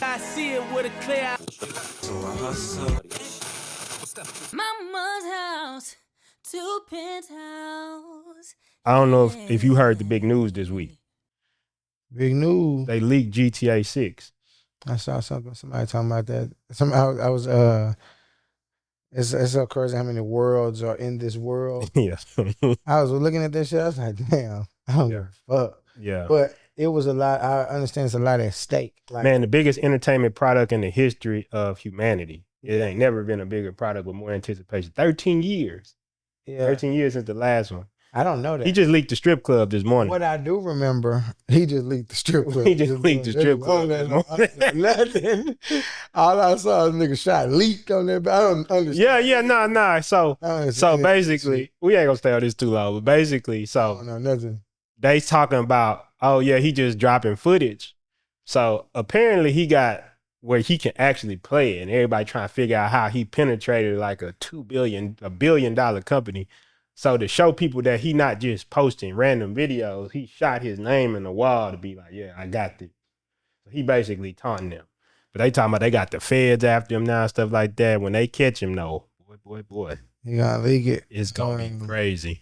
I see it with a clear eye. So I hustle. Mama's house to Penthouse. I don't know if you heard the big news this week. Big news. They leaked GTA 6. I saw something. Somebody talking about that. I was it's so crazy how many worlds are in this world. Yeah. I was looking at this shit. I was like, damn, I don't give a fuck. Yeah. But it was a lot. I understand it's a lot at stake. Like, Man, the biggest entertainment product in the history of humanity. It ain't never been a bigger product with more anticipation. 13 years. yeah, 13 years since the last one. I don't know that. He just leaked the strip club this morning. What I do remember, he just leaked the strip club. He just leaked the strip club. Nothing. All I saw was a nigga shot leaked on there, but I don't understand. Yeah, nah. So basically, we ain't gonna stay on this too long, but basically, Oh, no, nothing. they talking about, oh yeah, he just dropping footage. So apparently he got where he can actually play it, and everybody trying to figure out how he penetrated like a $1 billion company. So to show people that he not just posting random videos, he shot his name in the wall to be like, yeah, I got this. So he basically taunting them. But they talking about they got the feds after him now, stuff like that. When they catch him, though, boy, You gotta leak it. it's gonna be crazy.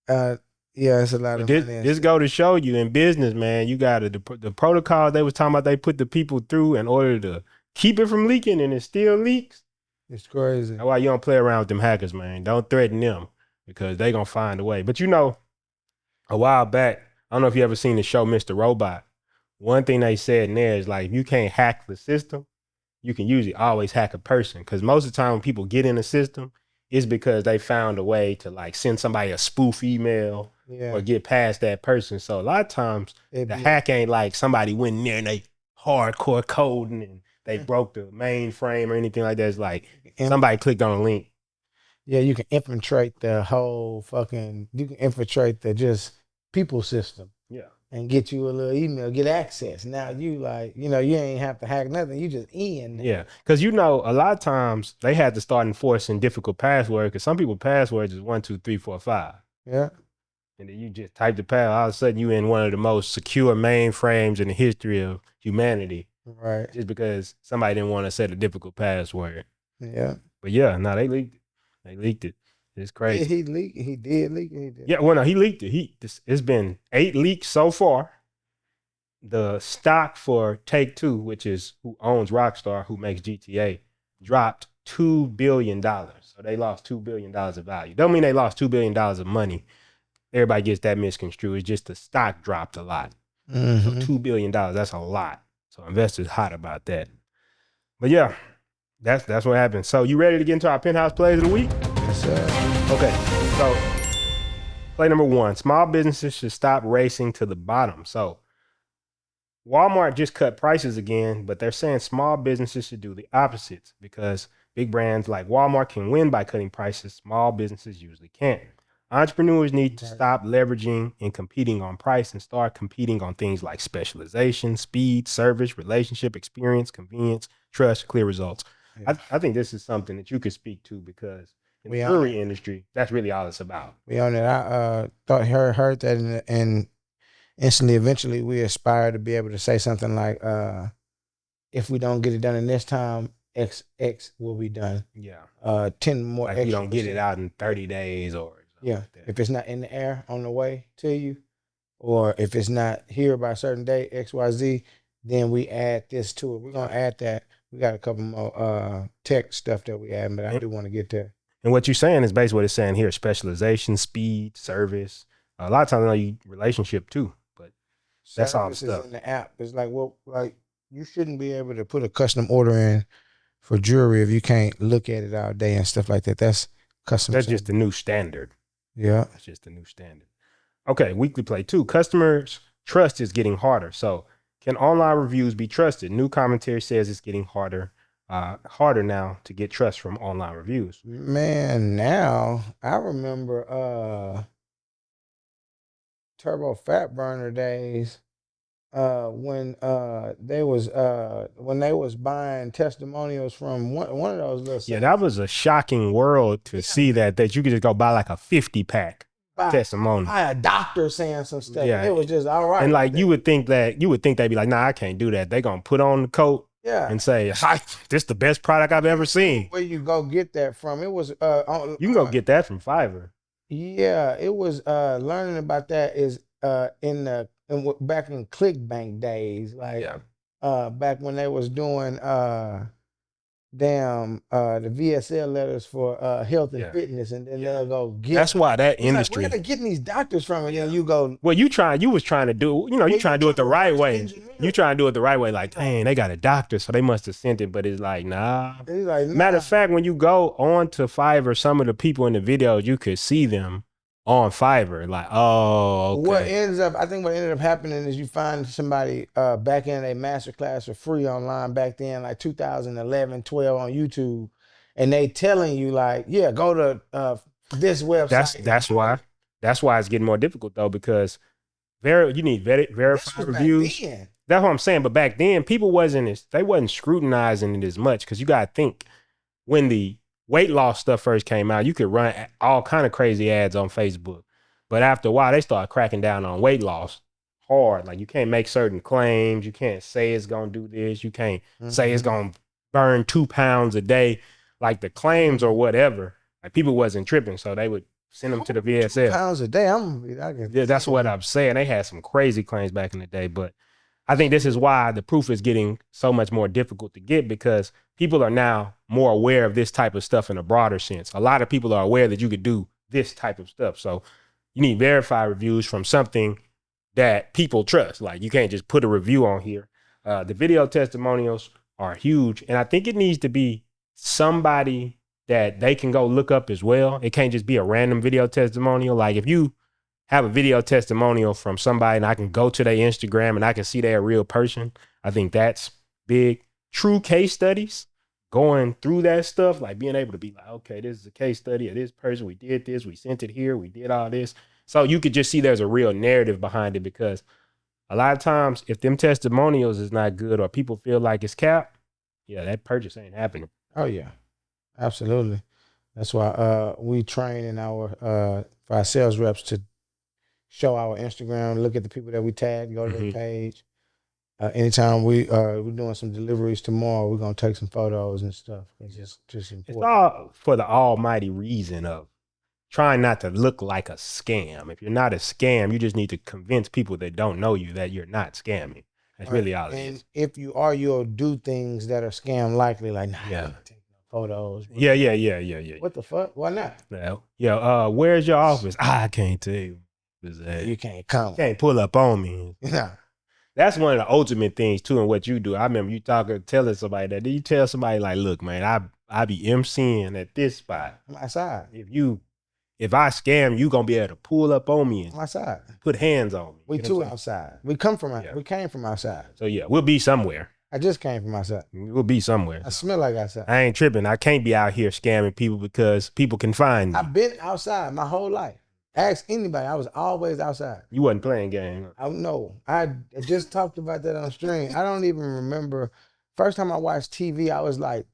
Yeah, it's a lot of money. This go to show you in business, man, you got the protocol they was talking about they put the people through in order to keep it from leaking, and it still leaks. It's crazy. That's why you don't play around with them hackers, man. Don't threaten them because they gonna find a way. But you know, a while back, I don't know if you ever seen the show Mr. Robot. One thing they said in there is like, if you can't hack the system, you can usually always hack a person. Because most of the time when people get in the system, it's because they found a way to like send somebody a spoof email or get past that person. So a lot of times the hack ain't like somebody went in there and they hardcore coding and they broke the mainframe or anything like that. It's like somebody clicked on a link. Yeah, you can infiltrate the whole you can infiltrate the just people system. Yeah. And get you a little email, get access. Now you like, you ain't have to hack nothing. You just in. Yeah. Because a lot of times they had to start enforcing difficult passwords because some people passwords is 1, 2, 3, 4, 5. Yeah. And then you just type the password. All of a sudden you in one of the most secure mainframes in the history of humanity. Right. Just because somebody didn't want to set a difficult password. Yeah. But yeah, no, they leaked it. They leaked it. It's crazy. He leaked it. He did leak it. He did. Yeah, well, no, he leaked it. It's been 8 leaks so far. The stock for Take-Two, which is who owns Rockstar, who makes GTA, dropped $2 billion. So they lost $2 billion of value. Don't mean they lost $2 billion of money. Everybody gets that misconstrued. It's just the stock dropped a lot. Mm-hmm. So $2 billion, that's a lot. So investors hot about that. But yeah, that's what happened. So you ready to get into our Penthouse Plays of the week? Yes, sir. Okay, so play number 1, small businesses should stop racing to the bottom. So Walmart just cut prices again, but they're saying small businesses should do the opposites because big brands like Walmart can win by cutting prices. Small businesses usually can't. Entrepreneurs need to stop leveraging and competing on price and start competing on things like specialization, speed, service, relationship, experience, convenience, trust, clear results. Yeah. I think this is something that you could speak to because in the jewelry industry, that's really all it's about. We on it. I heard that and instantly, eventually, we aspire to be able to say something like, if we don't get it done in this time, X will be done. Yeah. 10 more like you don't get it out in 30 days or yeah. Like that. If it's not in the air on the way to you, or if it's not here by a certain date, XYZ, then we add this to it. We're going to add that. We got a couple more tech stuff that we add, but I do want to get there. And what you're saying is basically what it's saying here: specialization, speed, service. A lot of times, I know you relationship too, but that's all the stuff in the app. It's like, well, like you shouldn't be able to put a custom order in for jewelry if you can't look at it all day and stuff like that. That's custom. That's just the new standard. Yeah, that's just the new standard. Okay, weekly play 2. Customers' trust is getting harder. So, can online reviews be trusted? New commentary says it's getting harder now to get trust from online reviews. Man, now I remember Turbo Fat Burner days when they was buying testimonials from one of those little sites. Yeah, that was a shocking world to see that you could just go buy like a 50 pack testimony. by a doctor saying some stuff. Yeah. It was just all right. And like you would think they'd be like, nah, I can't do that. They gonna put on the coat and say, hi, this the best product I've ever seen. Where you go get that from? It was You can go get that from Fiverr. Yeah, it was learning about that is back in ClickBank days, like back when they was doing the VSL letters for health and fitness, and then they'll go get. That's why that It's industry. like, where they getting these doctors from? And then you go. Well, you was trying to do, you trying to do it the right way. You trying to do it the right way. Like, dang, they got a doctor, so they must have sent it. But it's like, nah. It's like, Matter of fact, when you go on to Fiverr, some of the people in the videos, you could see them on Fiverr. Like, oh, okay. I think what ended up happening is you find somebody back in a master class for free online back then, like 2011, 12 on YouTube, and they telling you like, yeah, go to this website. That's why it's getting more difficult though, because you need verified reviews. That's what I'm saying. But back then, people wasn't scrutinizing it as much, because you gotta think, when the weight loss stuff first came out, you could run all kind of crazy ads on Facebook. But after a while, they started cracking down on weight loss hard. Like, you can't make certain claims. You can't say it's going to do this. You can't say it's going to burn 2 pounds a day. Like, the claims or whatever, like, people wasn't tripping. So they would send them to the VSL. 2 pounds a day. Yeah, that's what I'm saying. They had some crazy claims back in the day. But I think this is why the proof is getting so much more difficult to get, because people are now more aware of this type of stuff in a broader sense. A lot of people are aware that you could do this type of stuff. So you need verified reviews from something that people trust. Like, you can't just put a review on here. The video testimonials are huge. And I think it needs to be somebody that they can go look up as well. It can't just be a random video testimonial. Like, if you have a video testimonial from somebody and I can go to their Instagram and I can see they're a real person, I think that's big. True case studies, going through that stuff, like being able to be like, okay, this is a case study of this person. We did this, we sent it here, we did all this. So you could just see there's a real narrative behind it, because a lot of times if them testimonials is not good or people feel like it's cap, that purchase ain't happening. Oh yeah, absolutely. That's why we train in for our sales reps to show our Instagram, look at the people that we tag, go to their page. Anytime we're doing some deliveries tomorrow, we're gonna take some photos and stuff. It's just important. It's all for the almighty reason of trying not to look like a scam. If you're not a scam, you just need to convince people that don't know you that you're not scamming. That's really all it is. And if you are, you'll do things that are scam likely, like take no photos. Yeah. What the fuck? Why not? Where's your office? I can't tell you. You can't come. You can't pull up on me. Nah. That's one of the ultimate things too, in what you do. I remember you telling somebody that. Did you tell somebody like, look, man, I be MCing at this spot. I'm outside. If I scam, you gonna be able to pull up on me and outside. Put hands on me. We too outside. We came from outside. So we'll be somewhere. I just came from outside. We'll be somewhere. I smell like outside. I ain't tripping. I can't be out here scamming people because people can find me. I've been outside my whole life. Ask anybody. I was always outside. You wasn't playing games. No. I just talked about that on stream. I don't even remember. First time I watched TV, I was like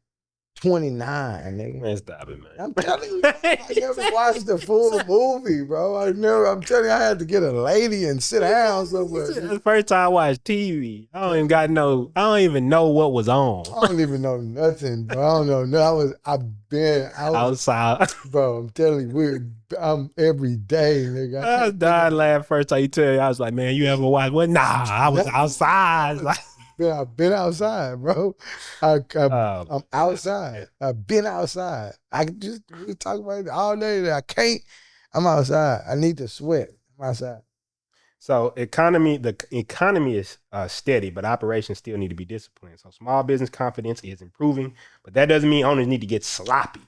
29, nigga. Man, stop it, man. I'm telling you, I never watched the full movie, bro. I'm telling you, I had to get a lady and sit down somewhere. The first time I watched TV, I don't even know what was on. I don't even know nothing, bro. I don't know. No, I've been outside. Bro, I'm telling you, I'm every day, nigga. I was dying laughing first time you tell me. I was like, man, you ever watch what? Nah, I was outside. I've been outside, bro. I'm outside. I've been outside. We talk about it all day. I can't. I'm outside. I need to sweat. I'm outside. So the economy is steady, but operations still need to be disciplined. So small business confidence is improving, but that doesn't mean owners need to get sloppy.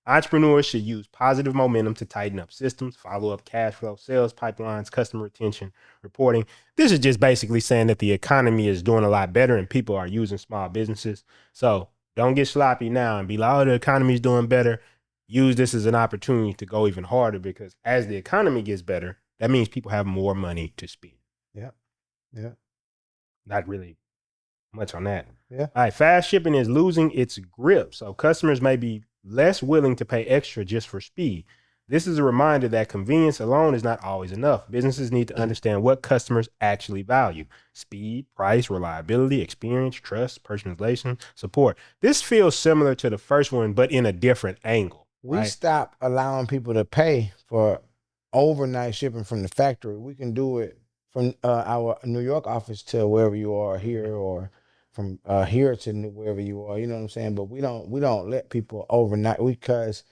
Entrepreneurs should use positive momentum to tighten up systems, follow up cash flow, sales pipelines, customer retention, reporting. This is just basically saying that the economy is doing a lot better and people are using small businesses. So don't get sloppy now and be like, oh, the economy is doing better. Use this as an opportunity to go even harder, because as the economy gets better, that means people have more money to spend. Yeah. Not really much on that. Yeah. All right. Fast shipping is losing its grip. So customers may be less willing to pay extra just for speed. This is a reminder that convenience alone is not always enough. Businesses need to understand what customers actually value: speed, price, reliability, experience, trust, personalization, support. This feels similar to the first one, but in a different angle. We Right? stopped allowing people to pay for overnight shipping from the factory. We can do it from our New York office to wherever you are here, or from here to wherever you are. You know what I'm saying? But we don't let people overnight because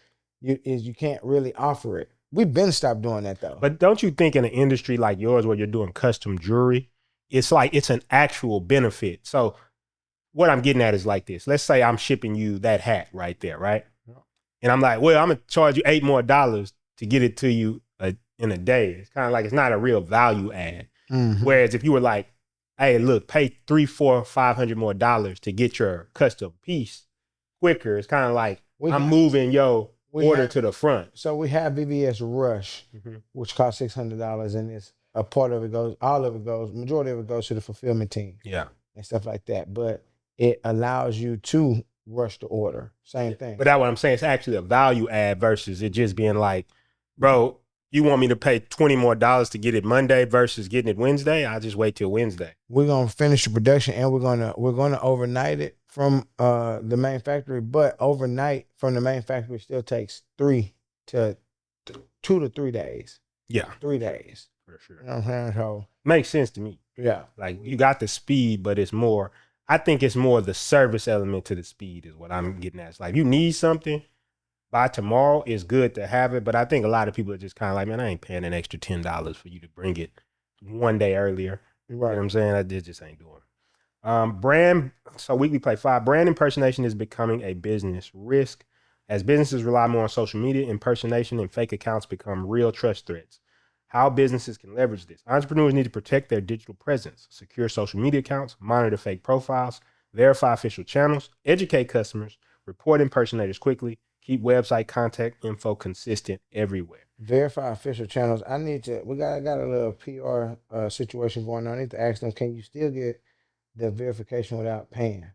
you can't really offer it. We've been stopped doing that though. But don't you think in an industry like yours where you're doing custom jewelry, it's like it's an actual benefit. So what I'm getting at is like this. Let's say I'm shipping you that hat right there, right? Yeah. And I'm like, well, I'm gonna charge you $8 more to get it to you in a day. It's kind of like it's not a real value add. Mhm. Whereas if you were like, hey, look, pay $300, $400, $500 more to get your custom piece quicker, it's kind of like I'm moving your order to the front. So we have VVS Rush, which costs $600, and it's a part of it goes, majority of it goes to the fulfillment team. Yeah. And stuff like that. But it allows you to rush the order. Same thing. But that's what I'm saying. It's actually a value add versus it just being like, bro, you want me to pay $20 more to get it Monday versus getting it Wednesday? I'll just wait till Wednesday. We're gonna finish the production and we're gonna overnight it from the main factory. But overnight from the main factory still takes 2 to 3 days. Yeah. 3 days. For sure. You know what I'm saying? So makes sense to me. yeah. Like you got the speed, but it's more, I think it's more the service element to the speed is what I'm getting at. It's like you need something by tomorrow, it's good to have it. But I think a lot of people are just kind of like, man, I ain't paying an extra $10 for you to bring it one day earlier. Right. You know what I'm saying? I just ain't doing. So weekly play 5. Brand impersonation is becoming a business risk. As businesses rely more on social media, impersonation and fake accounts become real trust threats. How businesses can leverage this. Entrepreneurs need to protect their digital presence, secure social media accounts, monitor fake profiles, verify official channels, educate customers, report impersonators quickly, keep website contact info consistent everywhere. Verify official channels. I got a little PR situation going on. I need to ask them, can you still get the verification without paying?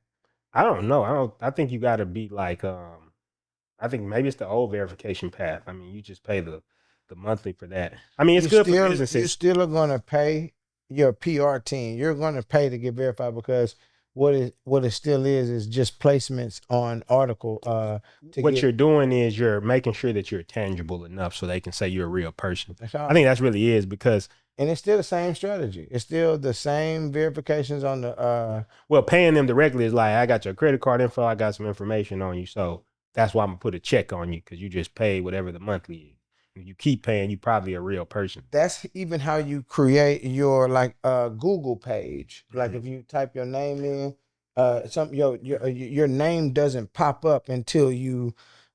I don't know. I think you got to be like, I think maybe it's the old verification path. I mean, you just pay the monthly for that. I mean, it's good for businesses. You still are going to pay your PR team. You're going to pay to get verified because what it still is just placements on article. You're doing is you're making sure that you're tangible enough so they can say you're a real person. That's all. I think that's really is because. And it's still the same strategy. It's still the same verifications on the. Well, paying them directly is like, I got your credit card info. I got some information on you. So that's why I'm going to put a check on you because you just paid whatever the monthly is. If you keep paying, you probably a real person. That's even how you create your Google page. Like if you type your name in, your name doesn't pop up until you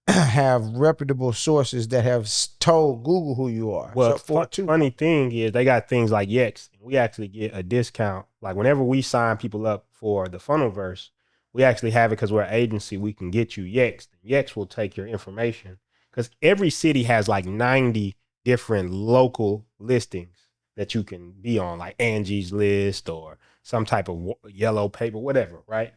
have reputable sources that have told Google who you are. Well, funny thing is they got things like Hicks. We actually get a discount. Like whenever we sign people up for the Funnelverse, we actually have it because we're an agency. We can get you Hicks. Hicks will take your information. Because every city has like 90 different local listings that you can be on, like Angie's List or some type of yellow paper, whatever, right?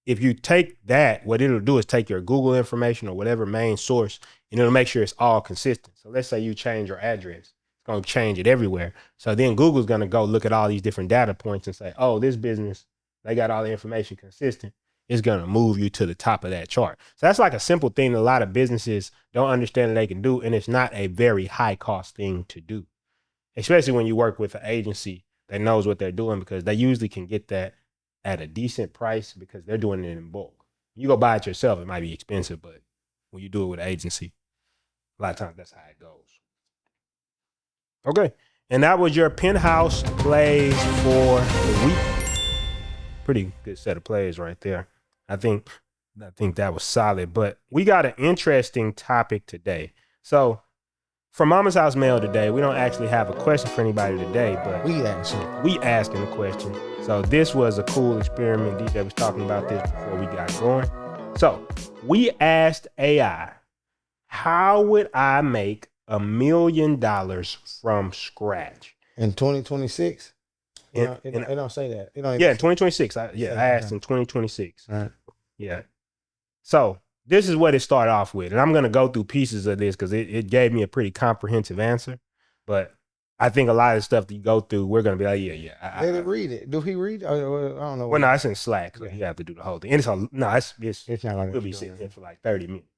If you take that, what it'll do is take your Google information or whatever main source, and it'll make sure it's all consistent. So let's say you change your address. It's going to change it everywhere. So then Google's going to go look at all these different data points and say, oh, this business, they got all the information consistent. It's going to move you to the top of that chart. So that's like a simple thing that a lot of businesses don't understand that they can do. And it's not a very high cost thing to do, especially when you work with an agency that knows what they're doing, because they usually can get that at a decent price because they're doing it in bulk. You go buy it yourself, it might be expensive, but when you do it with an agency, a lot of times that's how it goes. Okay. And that was your Penthouse Plays for the week. Pretty good set of plays right there. I think that was solid, but we got an interesting topic today. So for Mama's House Mail today, we don't actually have a question for anybody today, but we asking a question. So this was a cool experiment. DJ was talking about this before we got going. So we asked AI, how would I make $1 million from scratch? In 2026? It don't say that. It don't 2026. I asked in 2026. Right. Yeah. So this is what it started off with. And I'm going to go through pieces of this because it gave me a pretty comprehensive answer. But I think a lot of the stuff that you go through, we're going to be like, yeah. Let it read it. Do he read? I don't know. Well, no, it's in Slack, so you have to do the whole thing. And It's not going to. we'll be sitting here for like 30 minutes.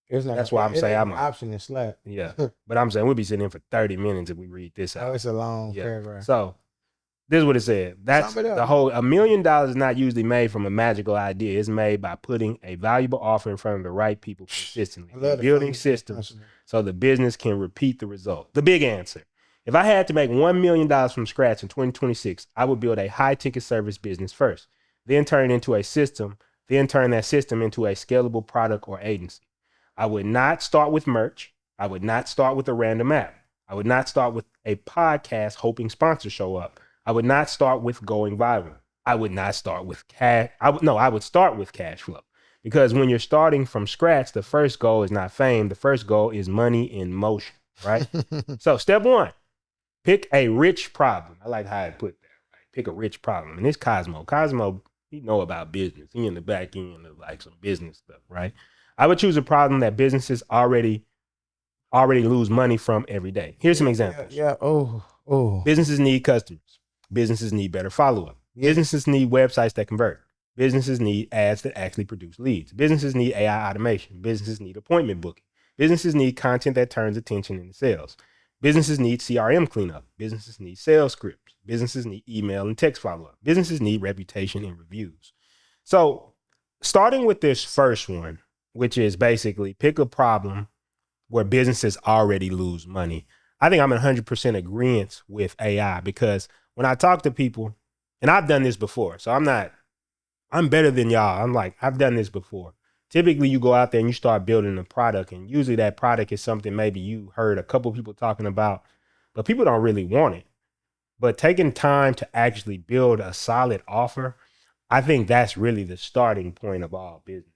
It's not. That's why I'm saying I'm an option in Slack. Yeah, but I'm saying we'll be sitting in for 30 minutes if we read this out. Oh, it's a long paragraph. So this is what it said. That's the whole. $1 million is not usually made from a magical idea. It's made by putting a valuable offer in front of the right people consistently, building systems so the business can repeat the result. The big answer. If I had to make $1 million from scratch in 2026, I would build a high-ticket service business first, then turn it into a system, then turn that system into a scalable product or agency. I would not start with merch. I would not start with a random app. I would not start with a podcast hoping sponsors show up. I would not start with going viral. I would not start with cash. I would start with cash flow, because when you're starting from scratch, the first goal is not fame. The first goal is money in motion, right? So step one, pick a rich problem. I like how I put that, right? Pick a rich problem. And it's Cosmo. Cosmo, he know about business. He in the back end of like some business stuff, right? I would choose a problem that businesses already lose money from every day. Here's some examples. Businesses need customers. Businesses need better follow-up. Businesses need websites that convert. Businesses need ads that actually produce leads. Businesses need AI automation. Businesses need appointment booking. Businesses need content that turns attention into sales. Businesses need CRM cleanup. Businesses need sales scripts. Businesses need email and text follow-up. Businesses need reputation and reviews. So starting with this first one, which is basically pick a problem where businesses already lose money. I think I'm in 100% agreement with AI, because when I talk to people, and I've done this before, so I'm better than y'all. I'm like, I've done this before. Typically you go out there and you start building a product, and usually that product is something maybe you heard a couple people talking about, but people don't really want it. But taking time to actually build a solid offer, I think that's really the starting point of all business.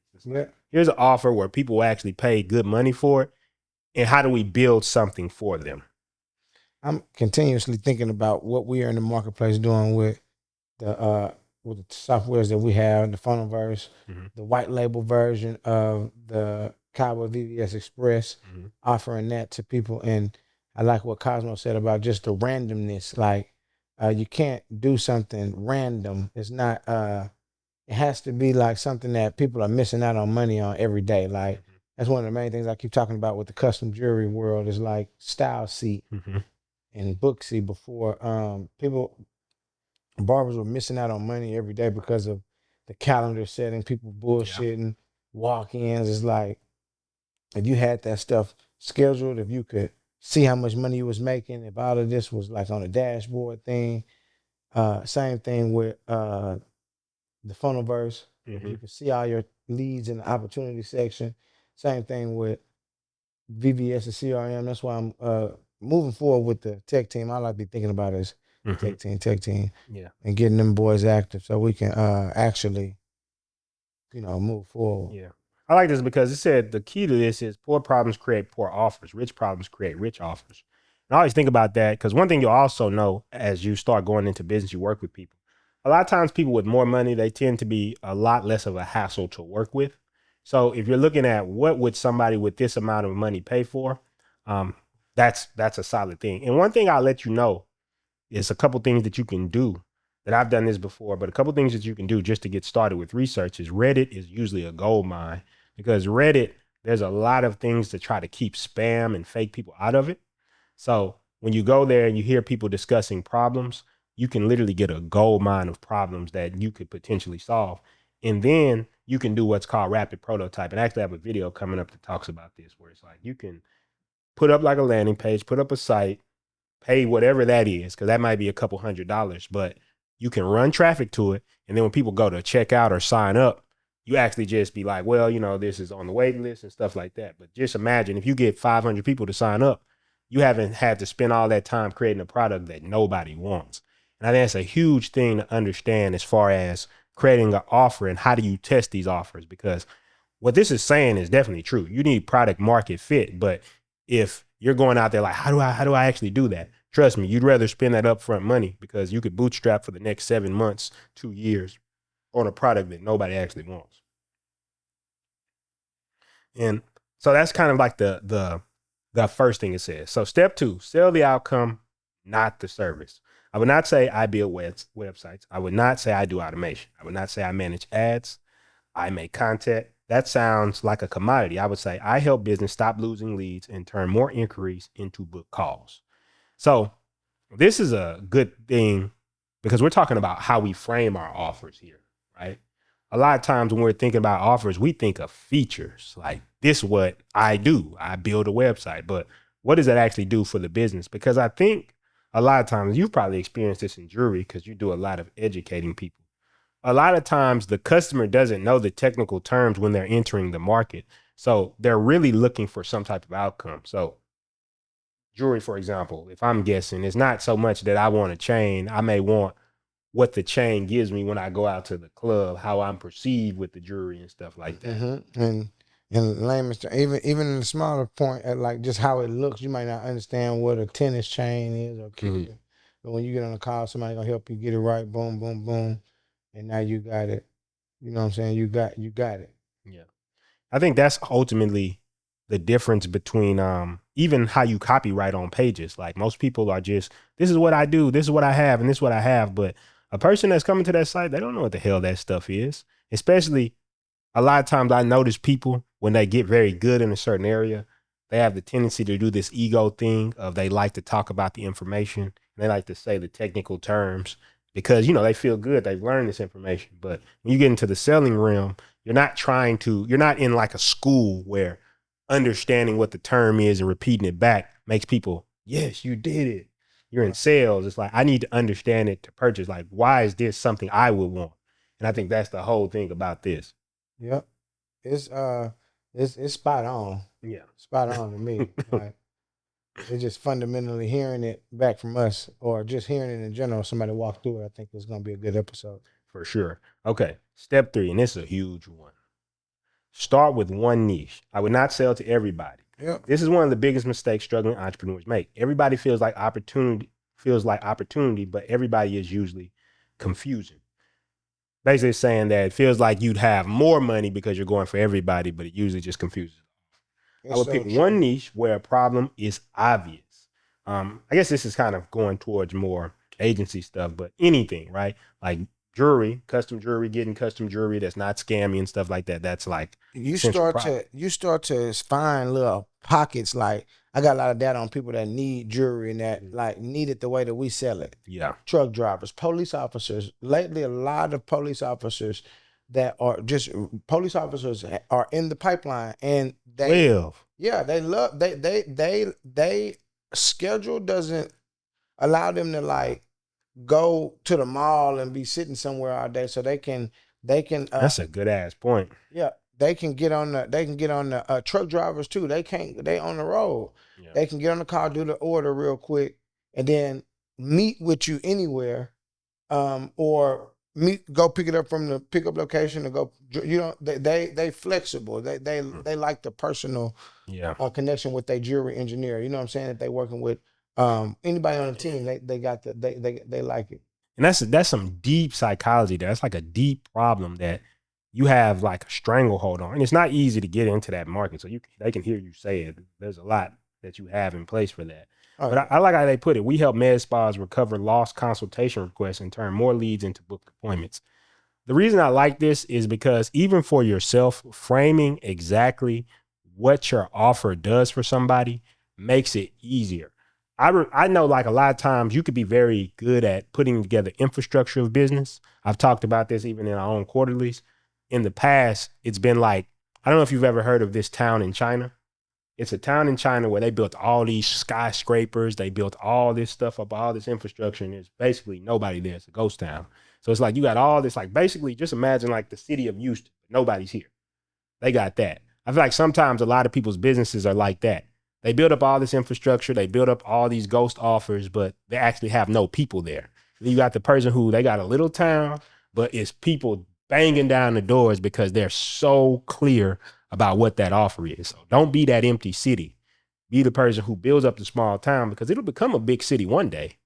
Here's an offer where people will actually pay good money for it. And how do we build something for them? I'm continuously thinking about what we are in the marketplace doing with the softwares that we have, the Funnelverse, the white label version of the Cowboy VVS Express, offering that to people. And I like what Cosmo said about just the randomness. Like you can't do something random. It's not. It has to be like something that people are missing out on money on every day. Like that's one of the main things I keep talking about with the custom jewelry world is like Style Seat and Booksy before. Barbers were missing out on money every day because of the calendar setting, people bullshitting, walk-ins. It's like if you had that stuff scheduled, if you could see how much money you was making, if all of this was like on a dashboard thing. Same thing with the Funnelverse. You can see all your leads in the opportunity section. Same thing with VVS and CRM. That's why I'm moving forward with the tech team. All I be thinking about is tech team, and getting them boys active so we can actually, move forward. Yeah, I like this because it said the key to this is poor problems create poor offers. Rich problems create rich offers. And I always think about that because one thing you'll also know as you start going into business, you work with people. A lot of times people with more money, they tend to be a lot less of a hassle to work with. So if you're looking at what would somebody with this amount of money pay for, that's a solid thing. And one thing I'll let you know is a couple things that you can do that I've done this before, but a couple things that you can do just to get started with research is Reddit is usually a gold mine, because Reddit, there's a lot of things to try to keep spam and fake people out of it. So when you go there and you hear people discussing problems, you can literally get a gold mine of problems that you could potentially solve. And then you can do what's called rapid prototype. And I actually have a video coming up that talks about this, where it's like you can put up like a landing page, put up a site, pay whatever that is, because that might be a couple $100s, but you can run traffic to it. And then when people go to check out or sign up, you actually just be like, well, this is on the waiting list and stuff like that. But just imagine if you get 500 people to sign up, you haven't had to spend all that time creating a product that nobody wants. And I think that's a huge thing to understand as far as creating an offer and how do you test these offers, because what this is saying is definitely true. You need product market fit, but if you're going out there like, how do I actually do that? Trust me, you'd rather spend that upfront money because you could bootstrap for the next 7 months, 2 years on a product that nobody actually wants. And so that's kind of like the first thing it says. So step 2, sell the outcome, not the service. I would not say I build websites. I would not say I do automation. I would not say I manage ads. I make content. That sounds like a commodity. I would say I help business stop losing leads and turn more inquiries into book calls. So this is a good thing because we're talking about how we frame our offers here, right? A lot of times when we're thinking about offers, we think of features like this is what I do. I build a website, but what does that actually do for the business? Because I think a lot of times you've probably experienced this in jewelry because you do a lot of educating people. A lot of times the customer doesn't know the technical terms when they're entering the market. So they're really looking for some type of outcome. So jewelry, for example, if I'm guessing, it's not so much that I want a chain. I may want what the chain gives me when I go out to the club, how I'm perceived with the jewelry and stuff like that. Mm-hmm. And in layman's terms, even in the smaller point, at like just how it looks, you might not understand what a tennis chain is or kicker. But when you get on a call, somebody gonna help you get it right. Boom, boom, boom, and now you got it. You know what I'm saying? You got it. Yeah. I think that's ultimately the difference between even how you copyright on pages. Like most people are just, this is what I do, this is what I have, and this is what I have. But a person that's coming to that site, they don't know what the hell that stuff is. Especially a lot of times I notice people when they get very good in a certain area, they have the tendency to do this ego thing of they like to talk about the information and they like to say the technical terms because, you know, they feel good. They've learned this information. But when you get into the selling realm, you're not in like a school where understanding what the term is and repeating it back makes people, yes, you did it. You're in sales. It's like, I need to understand it to purchase. Like, why is this something I would want? And I think that's the whole thing about this. Yep. It's spot on. Yeah. Spot on to me. Like, it's just fundamentally hearing it back from us or just hearing it in general. Somebody walk through it. I think it's going to be a good episode. For sure. Okay. Step 3, and this is a huge one. Start with one niche. I would not sell to everybody. Yep. This is one of the biggest mistakes struggling entrepreneurs make. Everybody feels like opportunity, but everybody is usually confusing. Basically saying that it feels like you'd have more money because you're going for everybody, but it usually just confuses. I would pick one niche where a problem is obvious. I guess this is kind of going towards more agency stuff, but anything, right? Like jewelry, custom jewelry, getting custom jewelry that's not scammy and stuff like that. That's like you start to find little pockets. Like I got a lot of data on people that need jewelry and that like need it the way that we sell it. Yeah. Truck drivers, police officers. Lately, a lot of police officers that are just police officers are in the pipeline and they love they schedule doesn't allow them to like go to the mall and be sitting somewhere all day so they can that's a good ass point. Yeah, they can get on the truck drivers too. They on the road. Yeah. They can get on the car, do the order real quick, and then meet with you anywhere, or go pick it up from the pickup location and go. You know, they flexible. They like the personal connection with their jewelry engineer. You know what I'm saying? That they working with anybody on the team. They like it. And that's some deep psychology there. That's like a deep problem that you have like a stranglehold on. And it's not easy to get into that market. So they can hear you say it. There's a lot that you have in place for that. But I like how they put it. We help med spas recover lost consultation requests and turn more leads into booked appointments. The reason I like this is because even for yourself, framing exactly what your offer does for somebody makes it easier. I know like a lot of times you could be very good at putting together infrastructure of business. I've talked about this even in our own quarterlies. In the past, it's been like, I don't know if you've ever heard of this town in China. It's a town in China where they built all these skyscrapers. They built all this stuff up, all this infrastructure, and there's basically nobody there. It's a ghost town. So it's like you got all this, like basically just imagine like the city of Houston. Nobody's here. They got that. I feel like sometimes a lot of people's businesses are like that. They build up all this infrastructure. They build up all these ghost offers, but they actually have no people there. You got the person who they got a little town, but it's people banging down the doors because they're so clear about what that offer is. So don't be that empty city. Be the person who builds up the small town because it'll become a big city one day,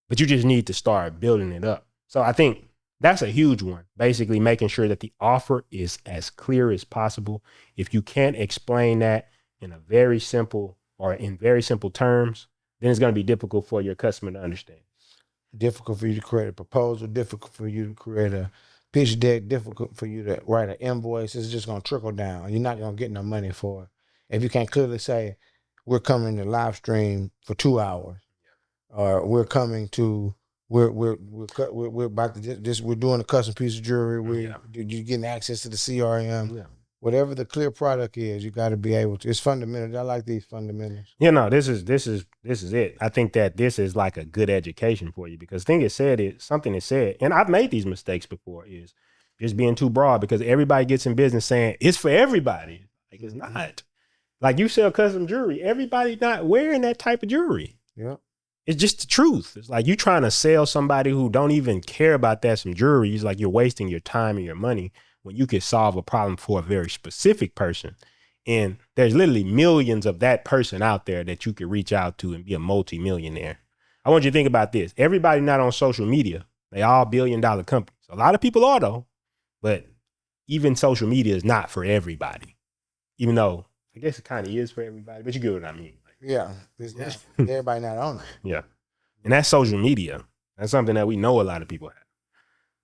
but you just need to start building it up. So I think That's a huge one. Basically making sure that the offer is as clear as possible. If you can't explain that in a very simple or in very simple terms, then it's going to be difficult for your customer to understand. Difficult for you to create a proposal, difficult for you to create a pitch deck, difficult for you to write an invoice. It's just going to trickle down. You're not going to get no money for it. If you can't clearly say, we're coming to live stream for 2 hours, or we're coming to, we're about to just we're doing a custom piece of jewelry. You're getting access to the CRM. Yeah. Whatever the clear product is, you got to be able to. It's fundamentals. I like these fundamentals. You know, this is it. I think that this is like a good education for you, because something is said, and I've made these mistakes before, is just being too broad, because everybody gets in business saying it's for everybody. Like, it's not. Like, you sell custom jewelry, everybody not wearing that type of jewelry. Yeah. It's just the truth. It's like you trying to sell somebody who don't even care about that some jewelry. It's like you're wasting your time and your money when you could solve a problem for a very specific person. And there's literally millions of that person out there that you could reach out to and be a multi-millionaire. I want you to think about this. Everybody not on social media. They all $1 billion companies. A lot of people are, though, but even social media is not for everybody. Even though I guess it kind of is for everybody, but you get what I mean. Yeah. Everybody not on it. Yeah. And that's social media. That's something that we know a lot of people have.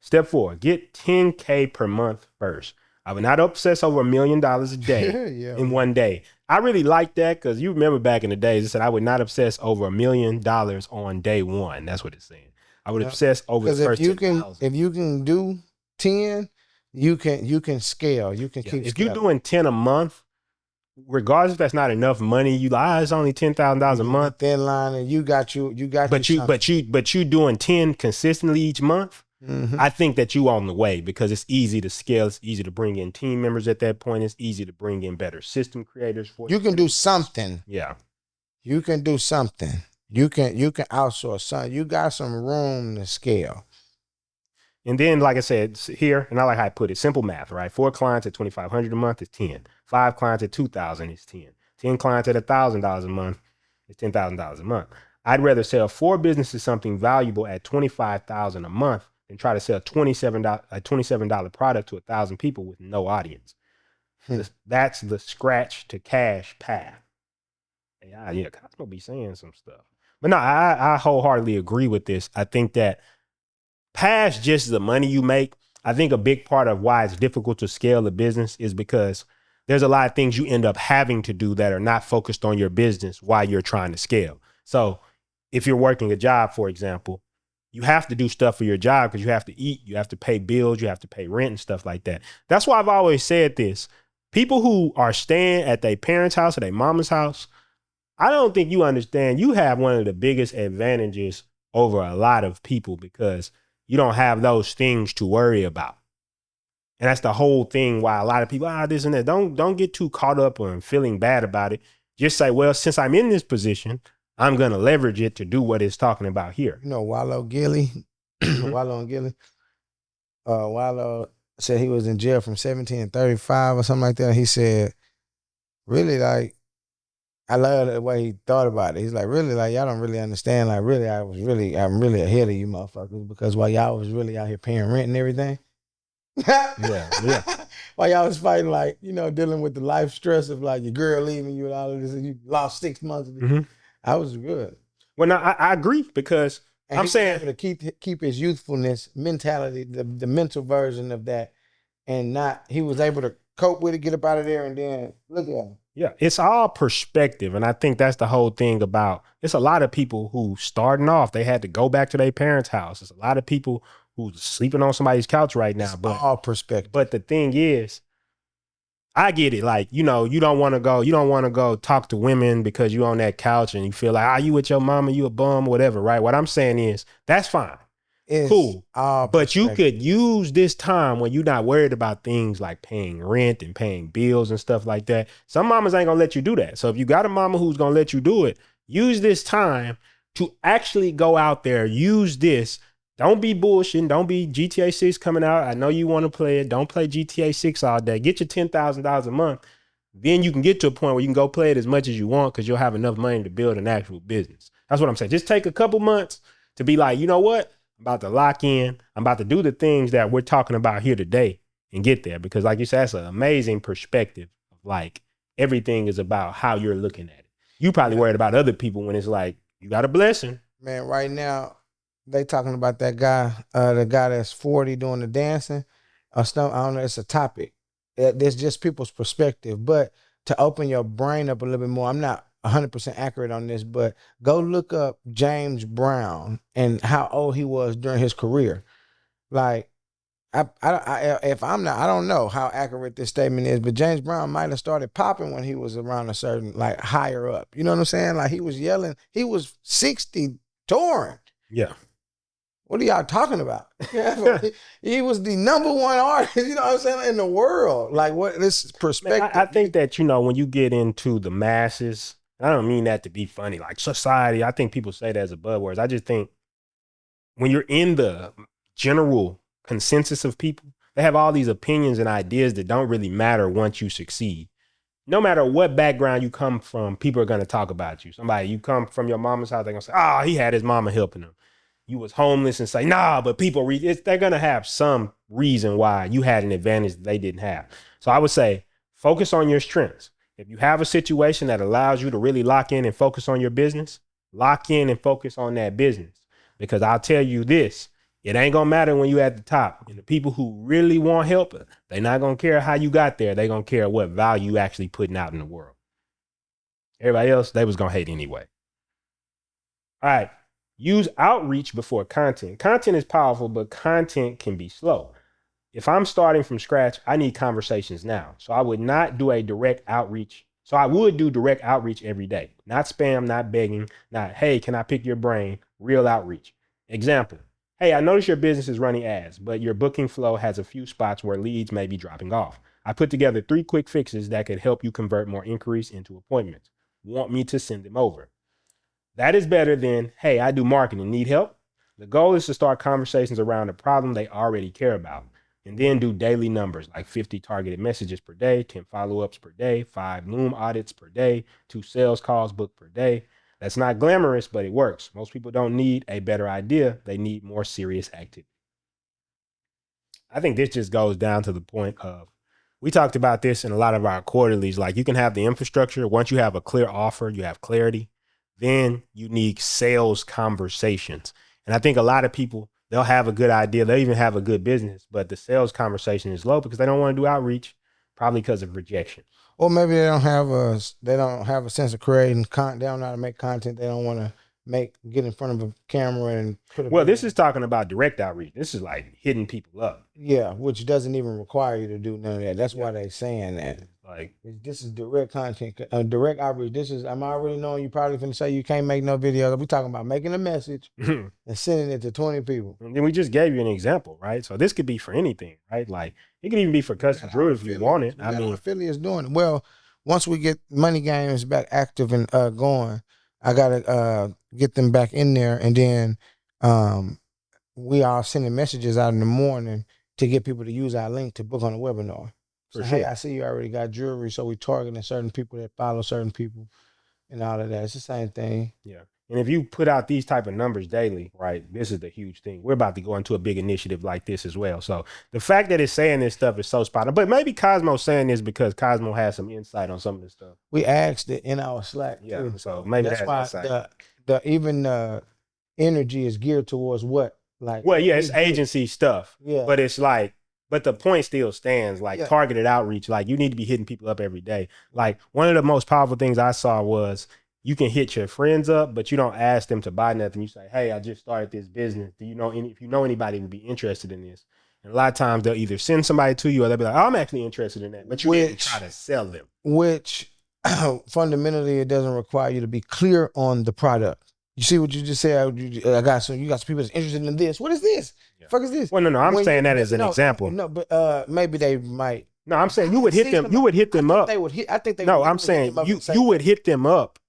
Step 4, get 10K per month first. I would not obsess over $1 million a day in one day. I really like that, because you remember back in the days, it said I would not obsess over $1 million on day one. That's what it's saying. I would obsess over the first 10,000. If you can do 10, you can scale. You can keep. If you're doing 10 a month, regardless if that's not enough money, it's only $10,000 a month. Thin line, and you got. But you doing 10 consistently each month. Mm-hmm. I think that you on the way, because it's easy to scale. It's easy to bring in team members at that point. It's easy to bring in better system creators for you. Can do something. Yeah, you can do something. You can outsource something. You got some room to scale. And then, like I said here, and I like how I put it, simple math, right? 4 clients at $2,500 a month is 10. 5 clients at $2,000 is 10. 10 clients at $1,000 a month is $10,000 a month. I'd rather sell 4 businesses something valuable at $25,000 a month than try to sell a $27 product to 1,000 people with no audience. That's the scratch to cash path. Yeah, Cosmo be saying some stuff. But no, I wholeheartedly agree with this. I think that past just the money you make, I think a big part of why it's difficult to scale a business is because there's a lot of things you end up having to do that are not focused on your business while you're trying to scale. So if you're working a job, for example, you have to do stuff for your job because you have to eat, you have to pay bills, you have to pay rent and stuff like that. That's why I've always said this. People who are staying at their parents' house or their mama's house, I don't think you understand. You have one of the biggest advantages over a lot of people because you don't have those things to worry about. And that's the whole thing why a lot of people, this and that. Don't get too caught up on feeling bad about it. Just say, well, since I'm in this position, I'm going to leverage it to do what it's talking about here. You know, Wallow Gilly, Wallow and Gilly, Wallow said he was in jail from 17 to 35 or something like that. He said, really, like, I love the way he thought about it. He's like, really, like, y'all don't really understand. Like, really, I'm really ahead of you motherfuckers because while y'all was really out here paying rent and everything. Yeah. While y'all was fighting, like, you know, dealing with the life stress of like your girl leaving you and all of this, and you lost 6 months of it. Mm-hmm. I was good. Well, no, I agree because and I'm saying to keep his youthfulness mentality, the mental version of that, and he was able to cope with it, get up out of there, and then look at him. Yeah, it's all perspective, and I think that's the whole thing about. It's a lot of people who starting off, they had to go back to their parents' house. It's a lot of people who's sleeping on somebody's couch right now. It's all perspective. But the thing is, I get it. Like, you know, you don't want to go talk to women because you on that couch and you feel like, you with your mama, you a bum, whatever, right? What I'm saying is, that's fine. It's cool. But you could use this time when you're not worried about things like paying rent and paying bills and stuff like that. Some mamas ain't gonna let you do that. So if you got a mama who's gonna let you do it, use this time to actually go out there, use this. Don't be bullshitting. Don't be GTA 6 coming out. I know you want to play it. Don't play GTA 6 all day. Get your $10,000 a month. Then you can get to a point where you can go play it as much as you want because you'll have enough money to build an actual business. That's what I'm saying. Just take a couple months to be like, you know what? I'm about to lock in. I'm about to do the things that we're talking about here today and get there. Because like you said, that's an amazing perspective of like everything is about how you're looking at it. You probably worried about other people when it's like, you got a blessing. Man, right now, they talking about that guy, the guy that's 40 doing the dancing or something. I don't know. It's a topic. There's just people's perspective. But to open your brain up a little bit more, I'm not 100% accurate on this, but go look up James Brown and how old he was during his career. Like, if I'm not, I don't know how accurate this statement is, but James Brown might have started popping when he was around a certain, like, higher up. You know what I'm saying? Like, he was yelling. He was 60 touring. Yeah. What are y'all talking about? He was the number one artist, you know what I'm saying, in the world. Like, what this perspective. Man, I think that, you know, when you get into the masses, I don't mean that to be funny, like society, I think people say that as a buzzword. I just think when you're in the general consensus of people, they have all these opinions and ideas that don't really matter once you succeed. No matter what background you come from, people are going to talk about you. Somebody, you come from your mama's house, they're going to say, oh, he had his mama helping him. You was homeless and say, nah, but people, they're going to have some reason why you had an advantage that they didn't have. So I would say, focus on your strengths. If you have a situation that allows you to really lock in and focus on your business, lock in and focus on that business. Because I'll tell you this, it ain't going to matter when you're at the top. And the people who really want help, they're not going to care how you got there. They're going to care what value you actually putting out in the world. Everybody else, they was going to hate anyway. All right. Use outreach before content. Content is powerful, but content can be slow. If I'm starting from scratch, I need conversations now. So I would not do a direct outreach. So I would do direct outreach every day. Not spam, not begging, not, hey, can I pick your brain? Real outreach. Example. Hey, I notice your business is running ads, but your booking flow has a few spots where leads may be dropping off. I put together 3 quick fixes that could help you convert more inquiries into appointments. Want me to send them over? That is better than, hey, I do marketing, need help? The goal is to start conversations around the problem they already care about, and then do daily numbers like 50 targeted messages per day, 10 follow-ups per day, 5 Loom audits per day, 2 sales calls booked per day. That's not glamorous, but it works. Most people don't need a better idea. They need more serious activity. I think this just goes down to the point of, we talked about this in a lot of our quarterlies, like you can have the infrastructure. Once you have a clear offer, you have clarity. Then you need sales conversations. And I think a lot of people, they'll have a good idea. They'll even have a good business, but the sales conversation is low because they don't want to do outreach, probably because of rejection. Or maybe they don't have a sense of creating content. They don't know how to make content. They don't want to get in front of a camera and put a. Well, this is talking about direct outreach. This is like hitting people up. Yeah, which doesn't even require you to do none of that. That's why they're saying that. Like, this is direct content, direct outreach. I'm already knowing you probably finna say you can't make no video. We talking about making a message and sending it to 20 people. And then we just gave you an example, right? So this could be for anything, right? Like it could even be for custom brew if you want it. I mean, affiliates doing it. Well, once we get Money Games back active and going, I gotta get them back in there, and then we are sending messages out in the morning to get people to use our link to book on a webinar. So, hey, I see you already got jewelry, so we targeting certain people that follow certain people and all of that. It's the same thing. Yeah. And if you put out these type of numbers daily, right, this is the huge thing. We're about to go into a big initiative like this as well. So the fact that it's saying this stuff is so spot on. But maybe Cosmo's saying this because Cosmo has some insight on some of this stuff. We asked it in our Slack. Yeah. Too. So maybe that's why the energy is geared towards what? Like, well, yeah, it's agency stuff. Yeah. But it's like, but the point still stands, like targeted outreach. Like you need to be hitting people up every day. Like one of the most powerful things I saw was you can hit your friends up, but you don't ask them to buy nothing. You say, hey, I just started this business. Do you know if you know anybody would be interested in this? And a lot of times they'll either send somebody to you or they'll be like, oh, I'm actually interested in that. But you didn't try to sell them. Which fundamentally, it doesn't require you to be clear on the product. You see what you just said? You got some people that's interested in this. What is this? Yeah. Fuck is this? Well, no, I'm saying that as an example. No, but maybe they might. No, I'm saying you would hit them. You would hit them up. They would hit. I think they. No, I'm saying you would hit them up.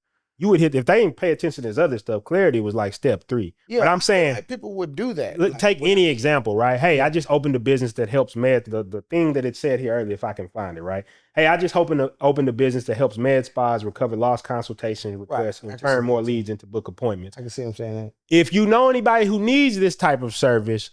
you would hit, if they didn't pay attention to this other stuff, clarity was like step 3. Yeah, but I'm saying, like people would do that. take any example, right? Hey, I just opened a business that helps the thing that it said here earlier, if I can find it, right? Hey, I just opened a business that helps med spas recover lost consultation requests and turn more leads into book appointments. I can see him saying that. If you know anybody who needs this type of service,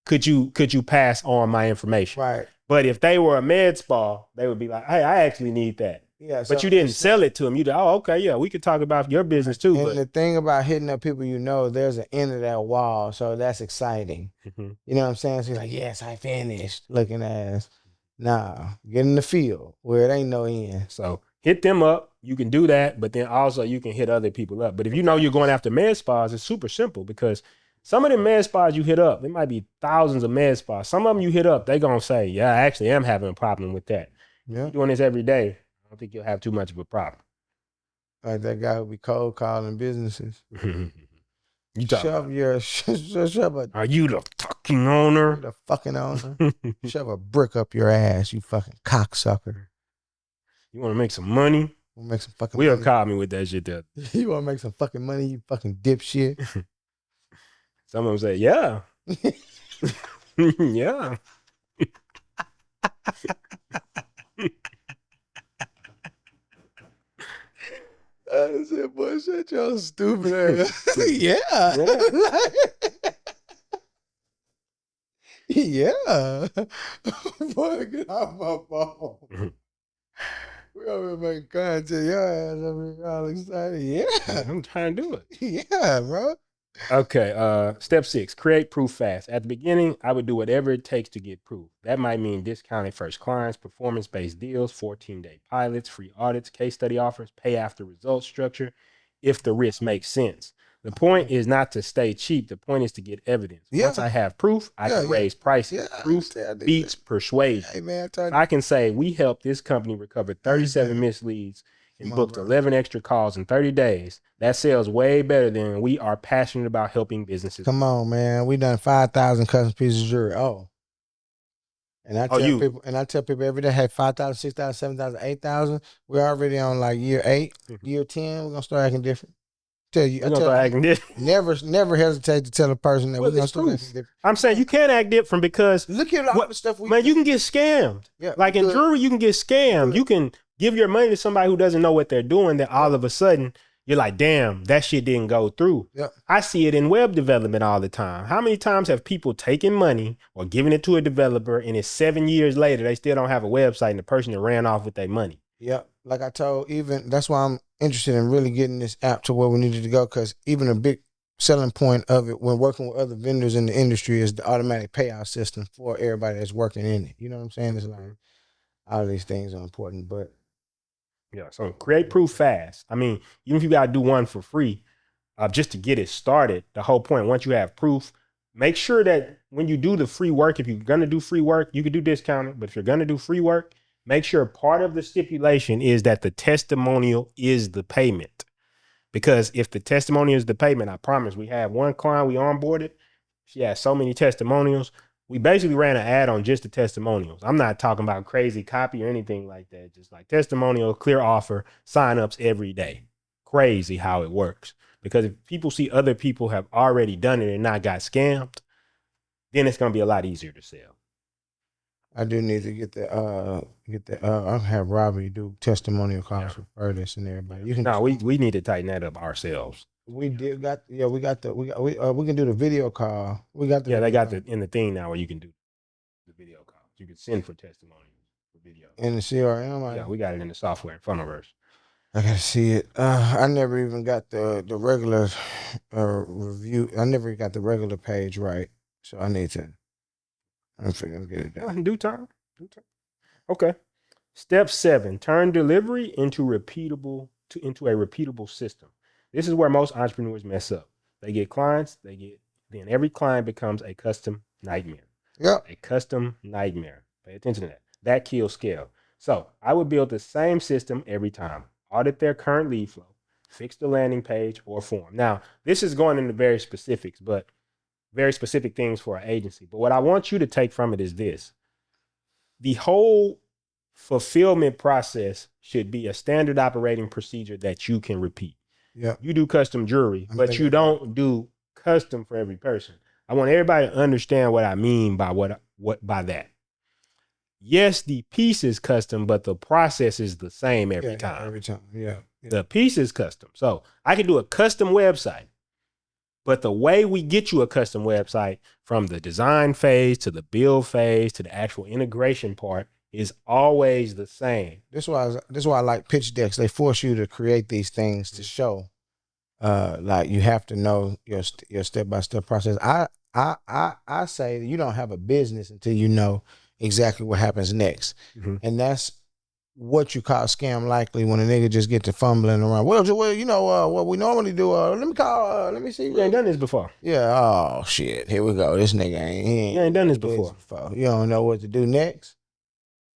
could you pass on my information? Right. But if they were a med spa, they would be like, hey, I actually need that. Yeah, but you didn't sell it to them. You did, oh, okay, yeah, we could talk about your business too. And the thing about hitting up people, there's an end of that wall, so that's exciting. Mm-hmm. You know what I'm saying? So you're like, yes, I finished. Looking ass. Nah, get in the field where it ain't no end. So hit them up. You can do that, but then also you can hit other people up. But if you know you're going after med spas, it's super simple because some of the med spas you hit up, there might be thousands of med spas. Some of them you hit up, they're going to say, yeah, I actually am having a problem with that. Yeah. You're doing this every day. I don't think you'll have too much of a problem. Like that guy who be cold calling businesses. You talk shove a, are you the fucking owner? The fucking owner. Shove a brick up your ass, you fucking cocksucker. You want to make some money? We'll make some fucking Will money. call me with that shit there. You want to make some fucking money, you fucking dipshit? Some of them say, yeah. Yeah. I said, boy, shut your stupid ass. Yeah. Yeah. Boy, get off my phone. We over here making content. Your ass over here all excited. Yeah. I'm trying to do it. Yeah, bro. Okay, step 6, create proof fast. At the beginning, I would do whatever it takes to get proof. That might mean discounted first clients, performance-based deals, 14-day pilots, free audits, case study offers, pay after results structure, if the risk makes sense. The point is not to stay cheap. The point is to get evidence. Yeah. Once I have proof, I can raise prices. Yeah, Proof beats persuasion. Hey, man, I can say we helped this company recover 37 misleads and booked 11 extra calls in 30 days. That sells way better than we are passionate about helping businesses. Come on, man. We done 5,000 custom pieces of jewelry. Oh. And I tell people every day, hey, 5,000, 6,000, 7,000, 8,000. We're already on like year 8, year 10. We're gonna start acting different. Tell you, never hesitate to tell a person that we're gonna start acting different. I'm saying you can't act different because look at all the stuff you can get scammed. Yeah, like in jewelry, you can get scammed. You can give your money to somebody who doesn't know what they're doing. Then all of a sudden, you're like, damn, that shit didn't go through. Yep. I see it in web development all the time. How many times have people taken money or given it to a developer and it's 7 years later, they still don't have a website and the person that ran off with their money? Yeah. Like I told, that's why I'm interested in really getting this app to where we needed to go, because even a big selling point of it when working with other vendors in the industry is the automatic payout system for everybody that's working in it. You know what I'm saying? It's like all of these things are important, but yeah, so create proof fast. I mean, even if you got to do one for free, just to get it started, the whole point, once you have proof, make sure that when you do the free work, if you're going to do free work, you can do discounted, but if you're going to do free work, make sure part of the stipulation is that the testimonial is the payment. Because if the testimonial is the payment, I promise, we have one client we onboarded. She has so many testimonials. We basically ran an ad on just the testimonials. I'm not talking about crazy copy or anything like that. Just like testimonial, clear offer, signups every day. Crazy how it works. Because if people see other people have already done it and not got scammed, then it's going to be a lot easier to sell. I do need to get I'll have Robbie do testimonial calls for Furtis and everybody. We need to tighten that up ourselves. We can do the video call. They got in the thing now where you can do the video calls. You can send for testimonials for video. In the CRM? Yeah, we got it in the software in front of us. I gotta see it. I never even got the regular review. I never got the regular page right. So I need to get it done. In due time. Okay. Step 7, turn delivery into a repeatable system. This is where most entrepreneurs mess up. They get clients, then every client becomes a custom nightmare. Yeah. A custom nightmare. Pay attention to that. That kills scale. So I would build the same system every time. Audit their current lead flow, fix the landing page or form. Now, this is going into very specific things for an agency. But what I want you to take from it is this. The whole fulfillment process should be a standard operating procedure that you can repeat. Yeah. You do custom jewelry, I'm but thinking you don't do custom for every person. I want everybody to understand what I mean by what by that. Yes, the piece is custom, but the process is the same every time. Every time. Yeah. The piece is custom. So I can do a custom website, but the way we get you a custom website from the design phase to the build phase to the actual integration part is always the same. This is why I like pitch decks. They force you to create these things to show. Like you have to know your step-by-step process. I say that you don't have a business until you know exactly what happens next. Mm-hmm. And that's what you call scam likely when a nigga just get to fumbling around. Well, you know what we normally do. Let me see. You ain't done this before. Yeah. Oh shit. Here we go. This nigga You ain't done this before. You don't know what to do next.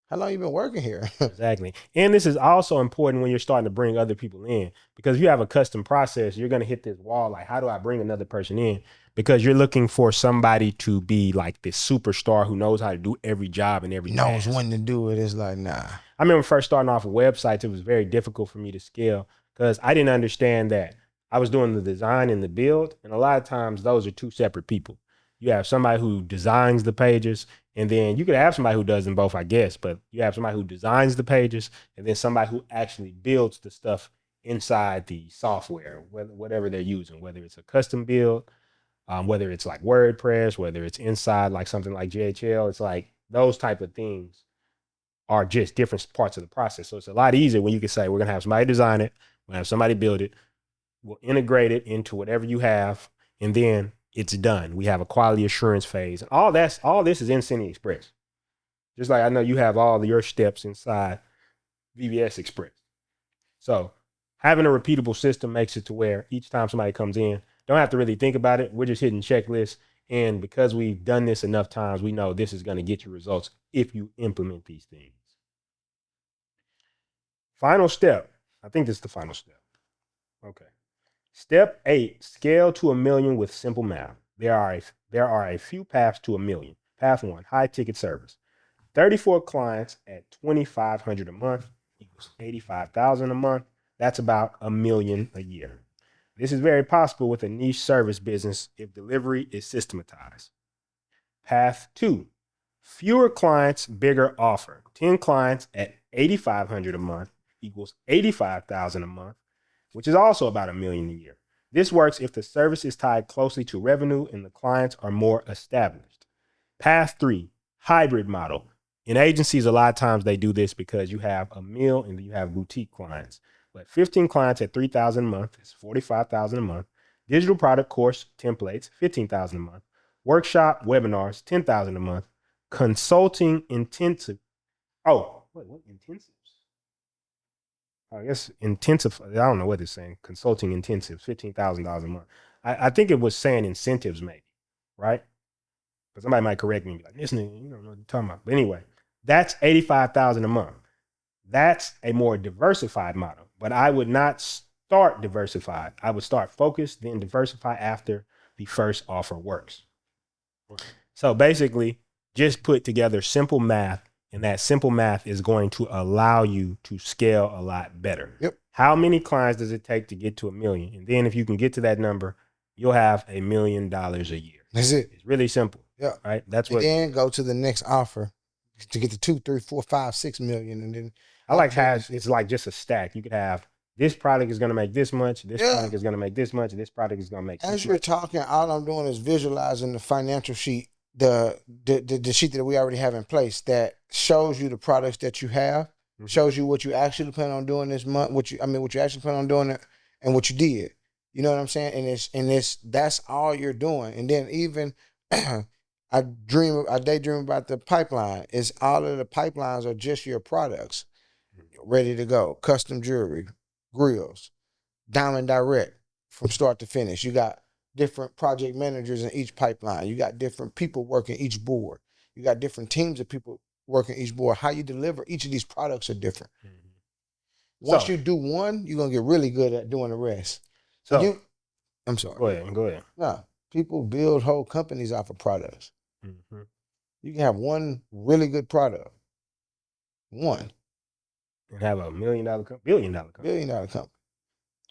How long you been working here? Exactly. And this is also important when you're starting to bring other people in, because if you have a custom process, you're going to hit this wall. Like, how do I bring another person in? Because you're looking for somebody to be like this superstar who knows how to do every job and every Knows task. when to do it. It's like, nah. I remember first starting off with websites, it was very difficult for me to scale because I didn't understand that I was doing the design and the build. And a lot of times those are two separate people. You have somebody who designs the pages, and then you could have somebody who does them both, I guess, but you have somebody who designs the pages and then somebody who actually builds the stuff inside the software, whatever they're using, whether it's a custom build, whether it's like WordPress, whether it's inside like something like JHL. It's like those type of things are just different parts of the process. So it's a lot easier when you can say, we're going to have somebody design it, we're going to have somebody build it, we'll integrate it into whatever you have, and then it's done. We have a quality assurance phase. All this is in Cindy Express. Just like I know you have all your steps inside VBS Express. So having a repeatable system makes it to where each time somebody comes in, don't have to really think about it. We're just hitting checklists. And because we've done this enough times, we know this is going to get you results if you implement these things. Final step. I think this is the final step. Okay. Step 8, scale to 1 million with simple math. There are a few paths to 1 million. Path 1, high ticket service. 34 clients at $2,500 a month equals $85,000 a month. That's about $1 million a year. This is very possible with a niche service business if delivery is systematized. Path 2, fewer clients, bigger offer. 10 clients at $8,500 a month equals $85,000 a month, which is also about $1 million a year. This works if the service is tied closely to revenue and the clients are more established. Path 3, hybrid model. In agencies, a lot of times they do this because you have a mill and you have boutique clients. But 15 clients at $3,000 a month is $45,000 a month. Digital product course templates, $15,000 a month. Workshop webinars, $10,000 a month. Consulting intensive. Oh, what intensives? I guess intensive. I don't know what it's saying. Consulting intensives, $15,000 a month. I think it was saying incentives, maybe, right? But somebody might correct me and be like, this nigga, you don't know what you're talking about. But anyway, that's $85,000 a month. That's a more diversified model. But I would not start diversified. I would start focused, then diversify after the first offer works. So basically, just put together simple math, and that simple math is going to allow you to scale a lot better. Yep. How many clients does it take to get to 1 million? And then if you can get to that number, you'll have $1 million a year. That's it. It's really simple. Yeah. Right. That's and what. Then go to the next offer to get to 2, 3, 4, 5, 6 million, and then I like how it's like just a stack. You could have this product is going to make this much. This product is going to make this much. This product is going to make. As you're talking, all I'm doing is visualizing the financial sheet, the sheet that we already have in place that shows you the products that you have, shows you what you actually plan on doing this month, what you actually plan on doing, and what you did. You know what I'm saying? And that's all you're doing. And then even I daydream about the pipeline. Is all of the pipelines are just your products, ready to go. Custom jewelry, grills, Diamond Direct from start to finish. You got different project managers in each pipeline. You got different people working each board. You got different teams of people working each board. How you deliver each of these products are different. Once you do one, you're gonna get really good at doing the rest. So I'm sorry. Go ahead. No, people build whole companies off of products. Mm-hmm. You can have one really good product. One. And have $1 million company, $1 billion company. $1 billion company.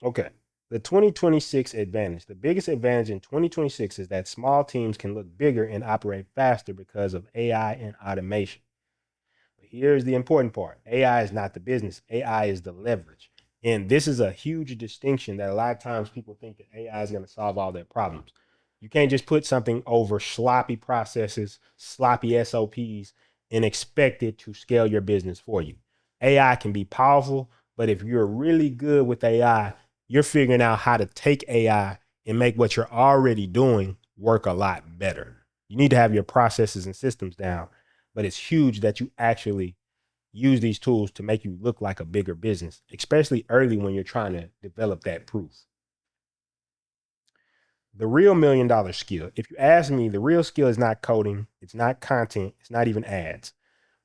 Okay. The 2026 advantage. The biggest advantage in 2026 is that small teams can look bigger and operate faster because of AI and automation. But here's the important part. AI is not the business. AI is the leverage. And this is a huge distinction that a lot of times people think that AI is going to solve all their problems. You can't just put something over sloppy processes, sloppy SOPs, and expect it to scale your business for you. AI can be powerful, but if you're really good with AI, you're figuring out how to take AI and make what you're already doing work a lot better. You need to have your processes and systems down, but it's huge that you actually use these tools to make you look like a bigger business, especially early when you're trying to develop that proof. The real $1 million skill. If you ask me, the real skill is not coding, it's not content, it's not even ads.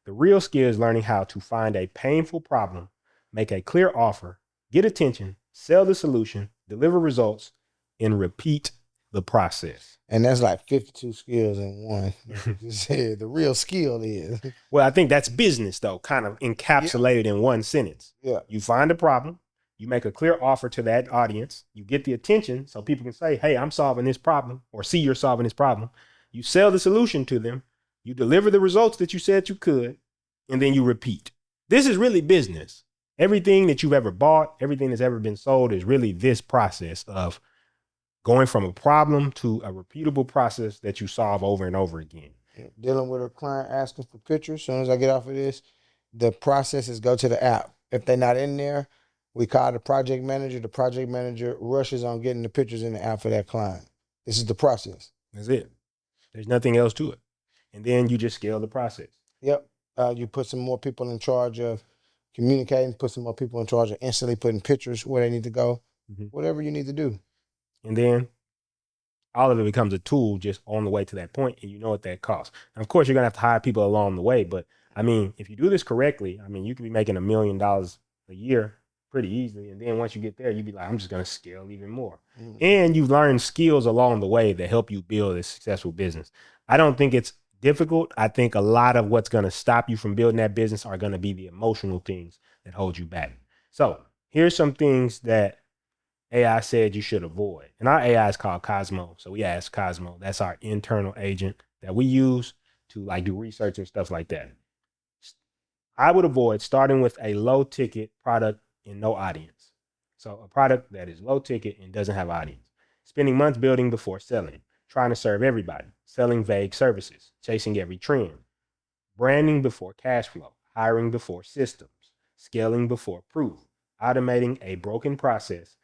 The real skill is learning how to find a painful problem, make a clear offer, get attention, sell the solution, deliver results, and repeat the process. And that's like 52 skills in one. You said the real skill is. Well, I think that's business, though, kind of encapsulated in one sentence. Yeah. You find a problem, you make a clear offer to that audience, you get the attention so people can say, hey, I'm solving this problem, or see you're solving this problem. You sell the solution to them, you deliver the results that you said you could, and then you repeat. This is really business. Everything that you've ever bought, everything that's ever been sold is really this process of going from a problem to a repeatable process that you solve over and over again. Dealing with a client asking for pictures. As soon as I get off of this, the process is go to the app. If they're not in there, we call the project manager. The project manager rushes on getting the pictures in the app for that client. This is the process. That's it. There's nothing else to it. And then you just scale the process. Yep. You put some more people in charge of communicating, put some more people in charge of instantly putting pictures where they need to go, whatever you need to do. And then all of it becomes a tool just on the way to that point, and you know what that costs. And of course, you're going to have to hire people along the way. But I mean, if you do this correctly, I mean, you could be making $1 million a year pretty easily. And then once you get there, you'd be like, I'm just going to scale even more. And you've learned skills along the way that help you build a successful business. I don't think it's difficult. I think a lot of what's going to stop you from building that business are going to be the emotional things that hold you back. So here's some things that AI said you should avoid. And our AI is called Cosmo. So we asked Cosmo. That's our internal agent that we use to like do research and stuff like that. I would avoid starting with a low ticket product and no audience. So a product that is low ticket and doesn't have audience. Spending months building before selling. Trying to serve everybody. Selling vague services. Chasing every trend. Branding before cash flow. Hiring before systems. Scaling before proof. Automating a broken process.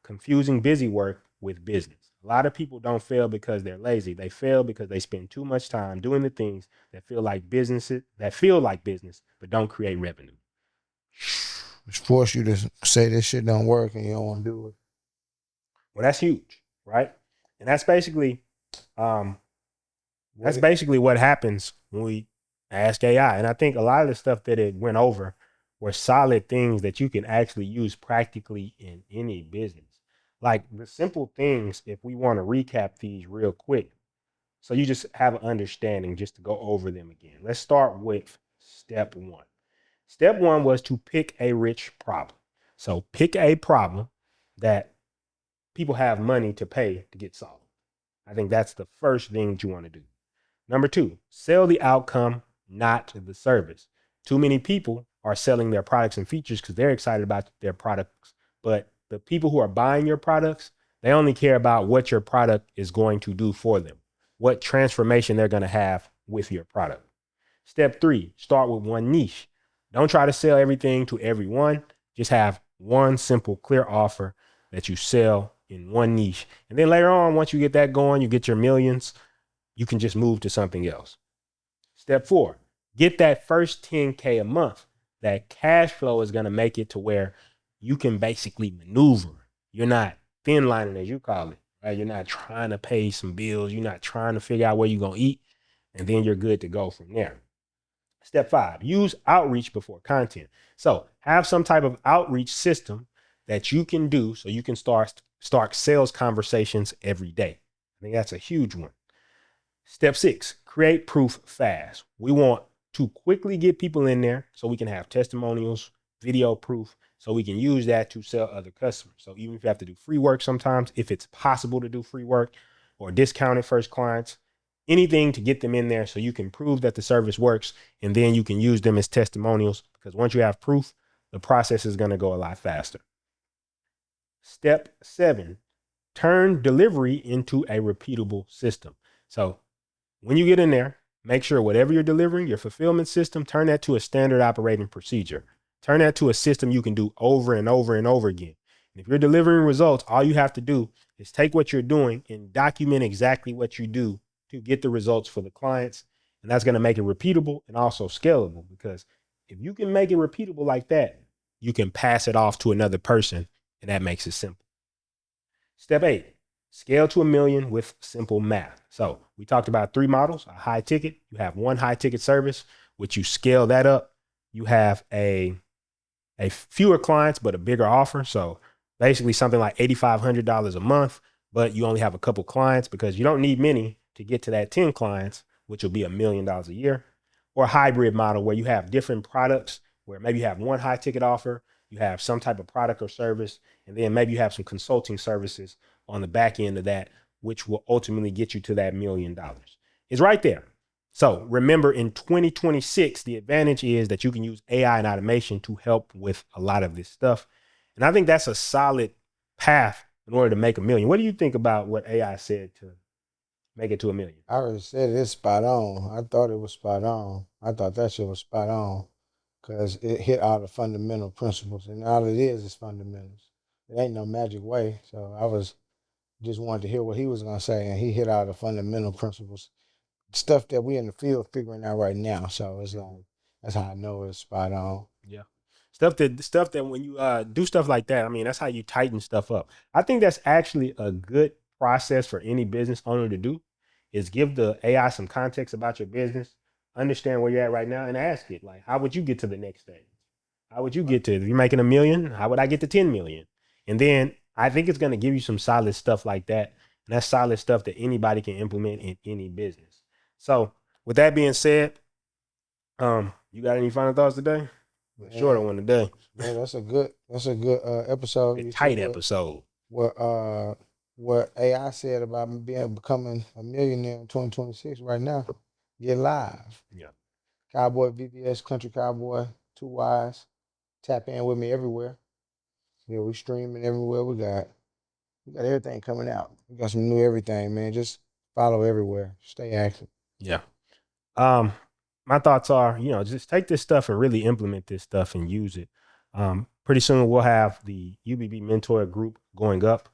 Confusing busy work with business. A lot of people don't fail because they're lazy. They fail because they spend too much time doing the things that feel like business, but don't create revenue. It's force you to say this shit don't work and you don't want to do it. Well, that's huge, right? And that's basically what happens when we ask AI. And I think a lot of the stuff that it went over were solid things that you can actually use practically in any business. Like the simple things, if we want to recap these real quick, so you just have an understanding just to go over them again. Let's start with step one. Step one was to pick a rich problem. So pick a problem that people have money to pay to get solved. I think that's the first thing that you want to do. Number two, sell the outcome, not the service. Too many people are selling their products and features because they're excited about their products, but the people who are buying your products, they only care about what your product is going to do for them, what transformation they're going to have with your product. Step three, start with one niche. Don't try to sell everything to everyone. Just have one simple, clear offer that you sell in one niche. And then later on, once you get that going, you get your millions, you can just move to something else. Step four, get that first 10K a month. That cash flow is going to make it to where you can basically maneuver. You're not thin lining, as you call it, right? You're not trying to pay some bills. You're not trying to figure out where you're going to eat, and then you're good to go from there. Step five, use outreach before content. So have some type of outreach system that you can do so you can start sales conversations every day. I think that's a huge one. Step six, create proof fast. We want to quickly get people in there so we can have testimonials, video proof, so we can use that to sell other customers. So even if you have to do free work sometimes, if it's possible to do free work or discounted first clients, anything to get them in there so you can prove that the service works, and then you can use them as testimonials, because once you have proof, the process is going to go a lot faster. Step 7, turn delivery into a repeatable system. So when you get in there, make sure whatever you're delivering, your fulfillment system, turn that to a standard operating procedure. Turn that to a system you can do over and over and over again. And if you're delivering results, all you have to do is take what you're doing and document exactly what you do to get the results for the clients. And that's going to make it repeatable and also scalable, because if you can make it repeatable like that, you can pass it off to another person, and that makes it simple. Step 8, scale to $1 million with simple math. So we talked about 3 models. A high ticket, you have one high ticket service, which you scale that up. You have a fewer clients, but a bigger offer. So basically something like $8,500 a month, but you only have a couple clients because you don't need many to get to that 10 clients, which will be $1 million a year. Or a hybrid model where you have different products, where maybe you have one high ticket offer, you have some type of product or service, and then maybe you have some consulting services on the back end of that, which will ultimately get you to that $1 million. It's right there. So remember, in 2026, the advantage is that you can use AI and automation to help with a lot of this stuff. And I think that's a solid path in order to make $1 million. What do you think about what AI said to make it to $1 million? I already said it's spot on. I thought it was spot on. I thought that shit was spot on because it hit all the fundamental principles, and all it is fundamentals. It ain't no magic way. So I was just wanted to hear what he was gonna say, and he hit all the fundamental principles, stuff that we in the field figuring out right now. So it's like that's how I know it's spot on. Yeah. Stuff that when you do stuff like that, I mean, that's how you tighten stuff up. I think that's actually a good process for any business owner to do, is give the AI some context about your business, understand where you're at right now, and ask it, like, how would you get to the next stage? How would you get to, if you're making $1 million, how would I get to 10 million? And then I think it's going to give you some solid stuff like that. And that's solid stuff that anybody can implement in any business. So with that being said, you got any final thoughts today? Shorter one today. Man, that's a good episode. A tight episode. What AI said about me becoming a millionaire in 2026 right now. Get live. Yeah. Cowboy VBS, Country Cowboy, 2 Wise. Tap in with me everywhere. Yeah, we streaming everywhere. We got everything coming out. We got some new everything, man. Just follow everywhere. Stay active. Yeah. My thoughts are, just take this stuff and really implement this stuff and use it. Pretty soon we'll have the UBB Mentor group going up.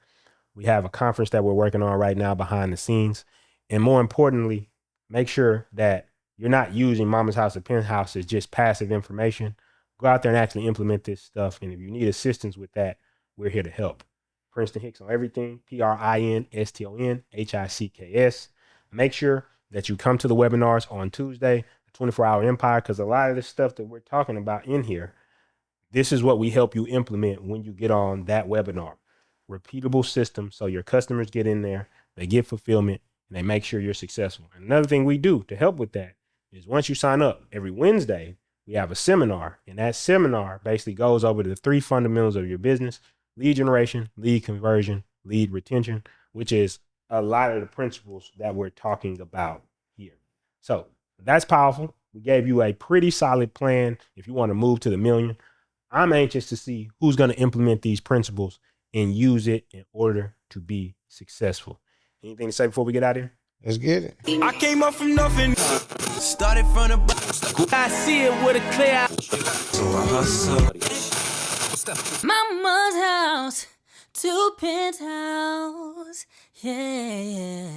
We have a conference that we're working on right now behind the scenes. And more importantly, make sure that you're not using Mama's House or Penthouse as just passive information. Go out there and actually implement this stuff. And if you need assistance with that, we're here to help. Prinston Hicks on everything, PRINSTON HICKS. Make sure that you come to the webinars on Tuesday, 24-Hour Empire, because a lot of this stuff that we're talking about in here, this is what we help you implement when you get on that webinar. Repeatable system, so your customers get in there, they get fulfillment, and they make sure you're successful. And another thing we do to help with that is once you sign up, every Wednesday, we have a seminar, and that seminar basically goes over the 3 fundamentals of your business: lead generation, lead conversion, lead retention, which is a lot of the principles that we're talking about here. So that's powerful. We gave you a pretty solid plan if you want to move to the $1 million. I'm anxious to see who's going to implement these principles and use it in order to be successful. Anything to say before we get out of here? Let's get it. I came up from nothing. Started from the bottom. I see it with a clear eye. So I hustle. Mama's house to penthouse. Yeah.